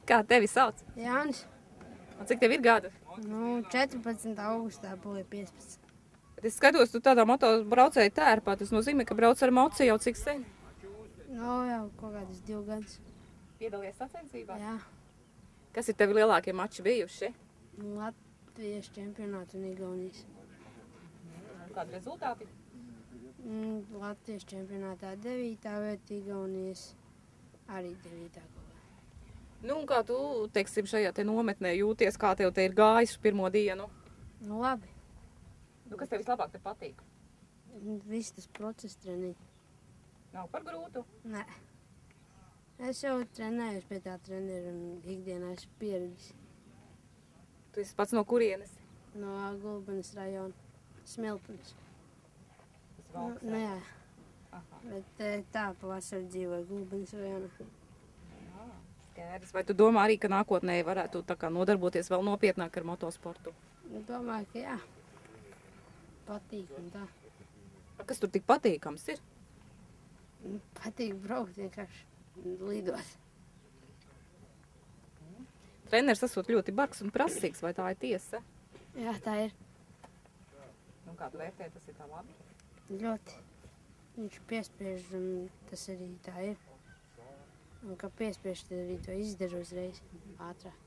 Kā tevi sauc? Jānis. Un cik tev ir gadu? 14. augustā būja 15. Bet es skatos, tu tādā motobraucēju tērpā. Tas nozīmē, ka brauc ar moci jau cik sen? Jau kaut kādus 2 gadus. Piedalies sacensībās? Jā. Kas ir tevi lielākie mači bijuši? Latvijas čempionāts un Igaunijas. Kādi rezultāti? Latvijas čempionātā 9. vieta, Igaunijas arī 9. kaut kā. Nu, un kā tu, teiksim, šajā te nometnē jūties, kā tev te ir gājis pirmo dienu? Labi. Nu, kas tev vislabāk te patīk? Viss tas process trenīt. Nav par grūtu? Nē. Es jau trenējos pie tā trenera un ikdienā esmu pieredzis. Tu esi pats no kurienes? No Gulbenes rajona. Smiltenes. Jā. Aha. Bet tā pavasarī dzīvoju Gulbenes rajona. Skaidrs. Vai tu domā arī, ka nākotnē varētu tā kā nodarboties vēl nopietnāk ar motosportu? Domāju, ka jā. Patīk un tā. Kas tur tik patīkams ir? Patīk braukt, vienkārši lidot. Treneris esot ļoti bargs un prasīgs, vai tā ir tiesa? Jā, tā ir. Nu, kā tu vērtē, tas ir tā labi? Ļoti. Viņš piespiež un tas arī tā ir. Un, ka piespiež, tad arī to izdaru uzreiz ātrāk.